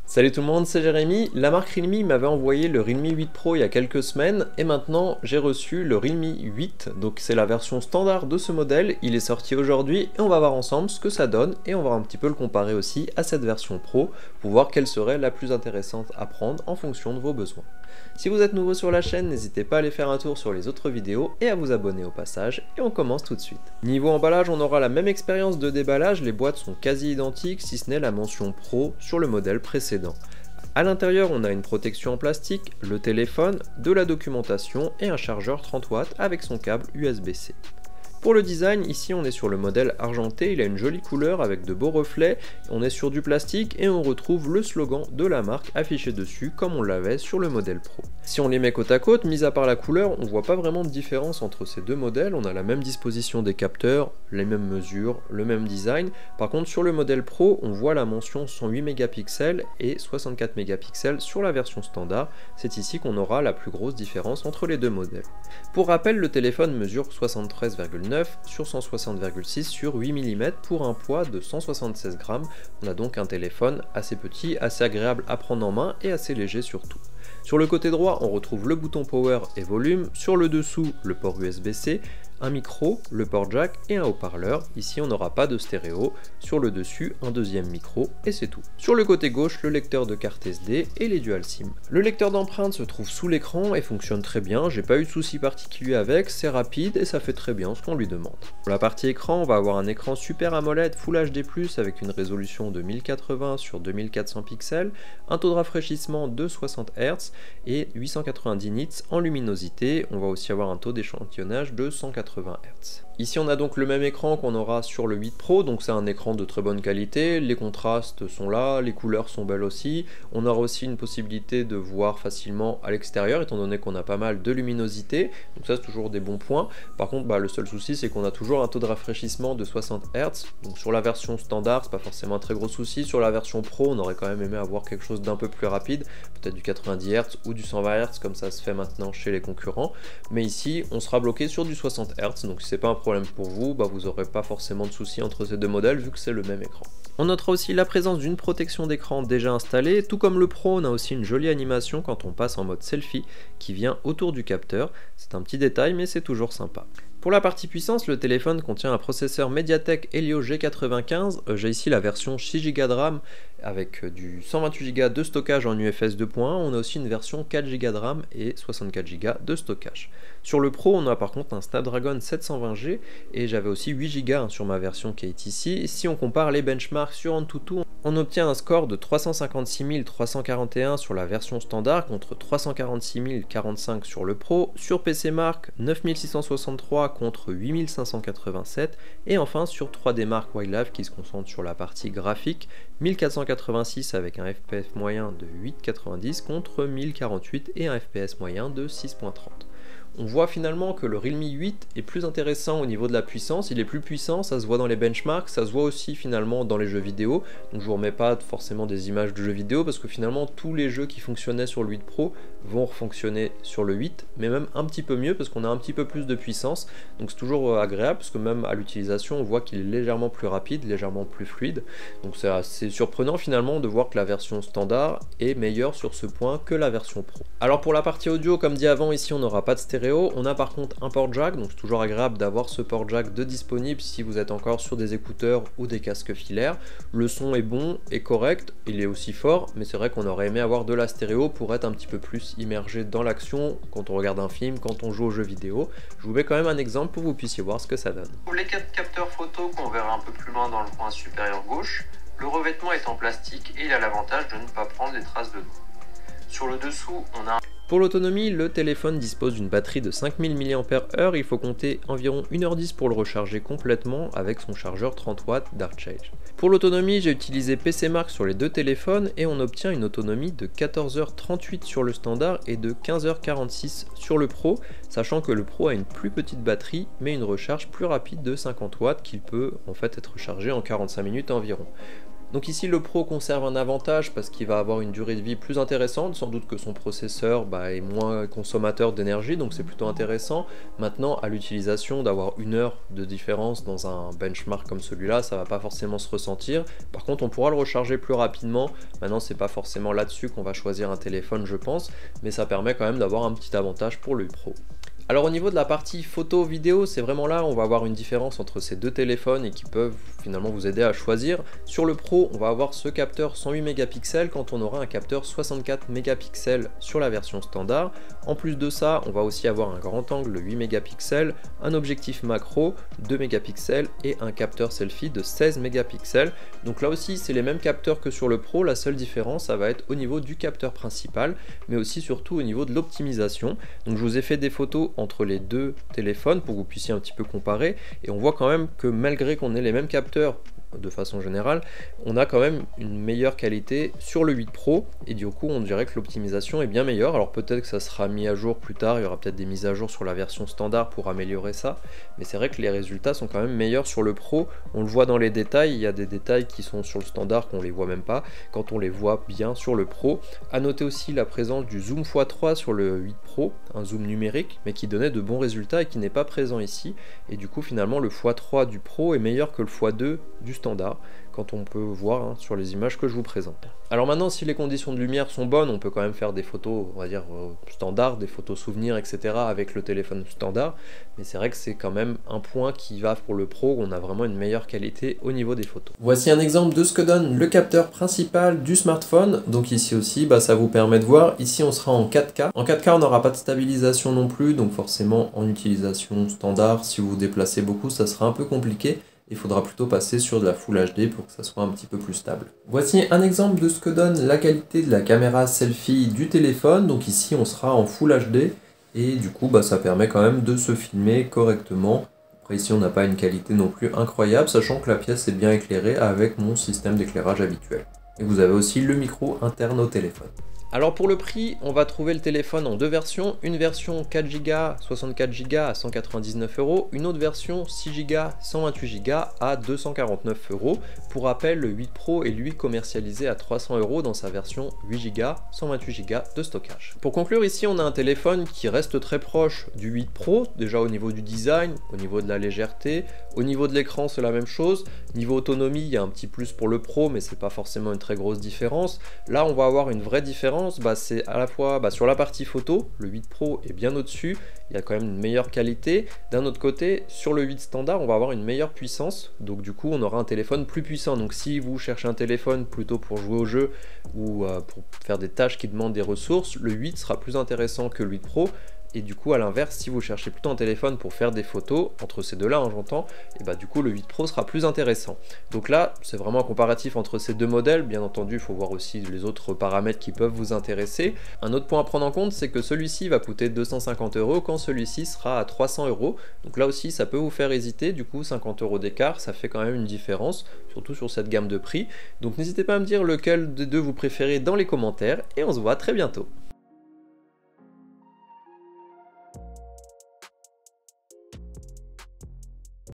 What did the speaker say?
Salut tout le monde, c'est Jérémy. La marque Realme m'avait envoyé le Realme 8 Pro il y a quelques semaines et maintenant j'ai reçu le Realme 8, donc c'est la version standard de ce modèle. Il est sorti aujourd'hui et on va voir ensemble ce que ça donne et on va un petit peu le comparer aussi à cette version Pro pour voir quelle serait la plus intéressante à prendre en fonction de vos besoins. Si vous êtes nouveau sur la chaîne, n'hésitez pas à aller faire un tour sur les autres vidéos et à vous abonner au passage et on commence tout de suite. Niveau emballage, on aura la même expérience de déballage, les boîtes sont quasi identiques si ce n'est la mention Pro sur le modèle précédent. A l'intérieur, on a une protection en plastique, le téléphone, de la documentation et un chargeur 30 watts avec son câble USB-C. Pour le design, ici on est sur le modèle argenté, il a une jolie couleur avec de beaux reflets, on est sur du plastique et on retrouve le slogan de la marque affiché dessus comme on l'avait sur le modèle Pro. Si on les met côte à côte, mis à part la couleur, on voit pas vraiment de différence entre ces deux modèles, on a la même disposition des capteurs, les mêmes mesures, le même design. Par contre sur le modèle Pro, on voit la mention 108 mégapixels et 64 mégapixels sur la version standard, c'est ici qu'on aura la plus grosse différence entre les deux modèles. Pour rappel, le téléphone mesure 73,9 sur 160,6 sur 8 mm pour un poids de 176 grammes. On a donc un téléphone assez petit, assez agréable à prendre en main et assez léger surtout. Sur le côté droit, on retrouve le bouton Power et Volume, sur le dessous, le port USB-C, un micro, le port jack et un haut-parleur. Ici on n'aura pas de stéréo, sur le dessus un deuxième micro et c'est tout. Sur le côté gauche, le lecteur de carte SD et les dual SIM. Le lecteur d'empreintes se trouve sous l'écran et fonctionne très bien, j'ai pas eu de soucis particuliers avec, c'est rapide et ça fait très bien ce qu'on lui demande. Pour la partie écran, on va avoir un écran Super AMOLED Full HD+, avec une résolution de 1080 sur 2400 pixels, un taux de rafraîchissement de 60 Hz et 890 nits en luminosité. On va aussi avoir un taux d'échantillonnage de 180 Hz. Ici on a donc le même écran qu'on aura sur le 8 Pro, donc c'est un écran de très bonne qualité, les contrastes sont là, les couleurs sont belles aussi, on aura aussi une possibilité de voir facilement à l'extérieur étant donné qu'on a pas mal de luminosité, donc ça c'est toujours des bons points. Par contre le seul souci c'est qu'on a toujours un taux de rafraîchissement de 60 Hz, donc sur la version standard c'est pas forcément un très gros souci, sur la version Pro on aurait quand même aimé avoir quelque chose d'un peu plus rapide, peut-être du 90 Hz ou du 120 Hz comme ça se fait maintenant chez les concurrents, mais ici on sera bloqué sur du 60 Hz, donc si c'est pas un problème pour vous, vous n'aurez pas forcément de soucis entre ces deux modèles vu que c'est le même écran. On notera aussi la présence d'une protection d'écran déjà installée, tout comme le Pro, on a aussi une jolie animation quand on passe en mode selfie qui vient autour du capteur. C'est un petit détail mais c'est toujours sympa. Pour la partie puissance, le téléphone contient un processeur Mediatek Helio G95, j'ai ici la version 6 Go de RAM avec du 128 Go de stockage en UFS 2.1, on a aussi une version 4 Go de RAM et 64 Go de stockage. Sur le Pro, on a par contre un Snapdragon 720G et j'avais aussi 8 Go sur ma version qui est ici. Si on compare les benchmarks sur AnTuTu, on obtient un score de 356 341 sur la version standard contre 346 045 sur le Pro, sur PCMark 9663 contre 8587 et enfin sur 3DMark Wildlife qui se concentre sur la partie graphique 1486 avec un FPS moyen de 8,90 contre 1048 et un FPS moyen de 6,30. On voit finalement que le Realme 8 est plus intéressant au niveau de la puissance, il est plus puissant, ça se voit dans les benchmarks, ça se voit aussi finalement dans les jeux vidéo, donc je vous remets pas forcément des images de jeux vidéo parce que finalement tous les jeux qui fonctionnaient sur le 8 Pro vont fonctionner sur le 8, mais même un petit peu mieux parce qu'on a un petit peu plus de puissance, donc c'est toujours agréable parce que même à l'utilisation on voit qu'il est légèrement plus rapide, légèrement plus fluide, donc c'est assez surprenant finalement de voir que la version standard est meilleure sur ce point que la version Pro. Alors pour la partie audio, comme dit avant, ici on n'aura pas de stéréo. On a par contre un port jack, donc c'est toujours agréable d'avoir ce port jack de disponible si vous êtes encore sur des écouteurs ou des casques filaires. Le son est bon et correct, il est aussi fort, mais c'est vrai qu'on aurait aimé avoir de la stéréo pour être un petit peu plus immergé dans l'action quand on regarde un film, quand on joue aux jeux vidéo. Je vous mets quand même un exemple pour que vous puissiez voir ce que ça donne. Pour les 4 capteurs photo qu'on verra un peu plus loin dans le coin supérieur gauche, le revêtement est en plastique et il a l'avantage de ne pas prendre des traces de doigts. Sur le dessous, on a Pour l'autonomie, le téléphone dispose d'une batterie de 5000 mAh, il faut compter environ 1h10 pour le recharger complètement avec son chargeur 30 watts d'Archange. Pour l'autonomie, j'ai utilisé PCMark sur les deux téléphones et on obtient une autonomie de 14h38 sur le standard et de 15h46 sur le Pro, sachant que le Pro a une plus petite batterie mais une recharge plus rapide de 50 watts qu'il peut en fait être chargé en 45 minutes environ. Donc ici le Pro conserve un avantage parce qu'il va avoir une durée de vie plus intéressante, sans doute que son processeur est moins consommateur d'énergie, donc c'est plutôt intéressant. Maintenant à l'utilisation, d'avoir 1 heure de différence dans un benchmark comme celui-là, ça va pas forcément se ressentir. Par contre on pourra le recharger plus rapidement. Maintenant c'est pas forcément là-dessus qu'on va choisir un téléphone je pense, mais ça permet quand même d'avoir un petit avantage pour le Pro. Alors au niveau de la partie photo vidéo, c'est vraiment là où on va avoir une différence entre ces deux téléphones et qui peuvent finalement vous aider à choisir. Sur le Pro, on va avoir ce capteur 108 mégapixels quand on aura un capteur 64 mégapixels sur la version standard. En plus de ça, on va aussi avoir un grand angle 8 mégapixels, un objectif macro 2 mégapixels et un capteur selfie de 16 mégapixels. Donc là aussi, c'est les mêmes capteurs que sur le Pro, la seule différence, ça va être au niveau du capteur principal, mais aussi surtout au niveau de l'optimisation. Donc je vous ai fait des photos entre les deux téléphones pour que vous puissiez un petit peu comparer, et on voit quand même que malgré qu'on ait les mêmes capteurs de façon générale, on a quand même une meilleure qualité sur le 8 Pro, et du coup on dirait que l'optimisation est bien meilleure. Alors peut-être que ça sera mis à jour plus tard, il y aura peut-être des mises à jour sur la version standard pour améliorer ça, mais c'est vrai que les résultats sont quand même meilleurs sur le Pro. On le voit dans les détails, il y a des détails qui sont sur le standard qu'on les voit même pas quand on les voit bien sur le Pro. À noter aussi la présence du zoom x3 sur le 8 Pro, un zoom numérique mais qui donnait de bons résultats et qui n'est pas présent ici, et du coup finalement le x3 du Pro est meilleur que le x2 du standard, quand on peut voir sur les images que je vous présente. Alors maintenant, si les conditions de lumière sont bonnes, on peut quand même faire des photos, on va dire standard, des photos souvenirs, etc. avec le téléphone standard, mais c'est vrai que c'est quand même un point qui va pour le Pro, on a vraiment une meilleure qualité au niveau des photos. Voici un exemple de ce que donne le capteur principal du smartphone. Donc ici aussi, ça vous permet de voir, ici on sera en 4K. En 4K, on n'aura pas de stabilisation non plus, donc forcément en utilisation standard, si vous vous déplacez beaucoup, ça sera un peu compliqué. Il faudra plutôt passer sur de la Full HD pour que ça soit un petit peu plus stable. Voici un exemple de ce que donne la qualité de la caméra selfie du téléphone. Donc ici on sera en Full HD et du coup ça permet quand même de se filmer correctement. Après ici on n'a pas une qualité non plus incroyable, sachant que la pièce est bien éclairée avec mon système d'éclairage habituel. Et vous avez aussi le micro interne au téléphone. Alors pour le prix, on va trouver le téléphone en deux versions, une version 4Go, 64Go à 199 €, une autre version 6Go, 128Go à 249 €. Pour rappel, le 8 Pro est lui commercialisé à 300 € dans sa version 8Go, 128Go de stockage. Pour conclure, ici on a un téléphone qui reste très proche du 8 Pro, déjà au niveau du design, au niveau de la légèreté, au niveau de l'écran c'est la même chose, niveau autonomie il y a un petit plus pour le Pro mais c'est pas forcément une très grosse différence. Là on va avoir une vraie différence, c'est à la fois sur la partie photo, le 8 Pro est bien au-dessus, il y a quand même une meilleure qualité. D'un autre côté, sur le 8 standard, on va avoir une meilleure puissance, donc du coup on aura un téléphone plus puissant. Donc si vous cherchez un téléphone plutôt pour jouer au jeu ou pour faire des tâches qui demandent des ressources, le 8 sera plus intéressant que le 8 Pro. Et du coup à l'inverse, si vous cherchez plutôt un téléphone pour faire des photos, entre ces deux là j'entends, et du coup le 8 Pro sera plus intéressant. Donc là c'est vraiment un comparatif entre ces deux modèles, bien entendu il faut voir aussi les autres paramètres qui peuvent vous intéresser. Un autre point à prendre en compte, c'est que celui-ci va coûter 250 € quand celui-ci sera à 300 €. Donc là aussi ça peut vous faire hésiter, du coup 50 € d'écart, ça fait quand même une différence, surtout sur cette gamme de prix. Donc n'hésitez pas à me dire lequel des deux vous préférez dans les commentaires, et on se voit très bientôt.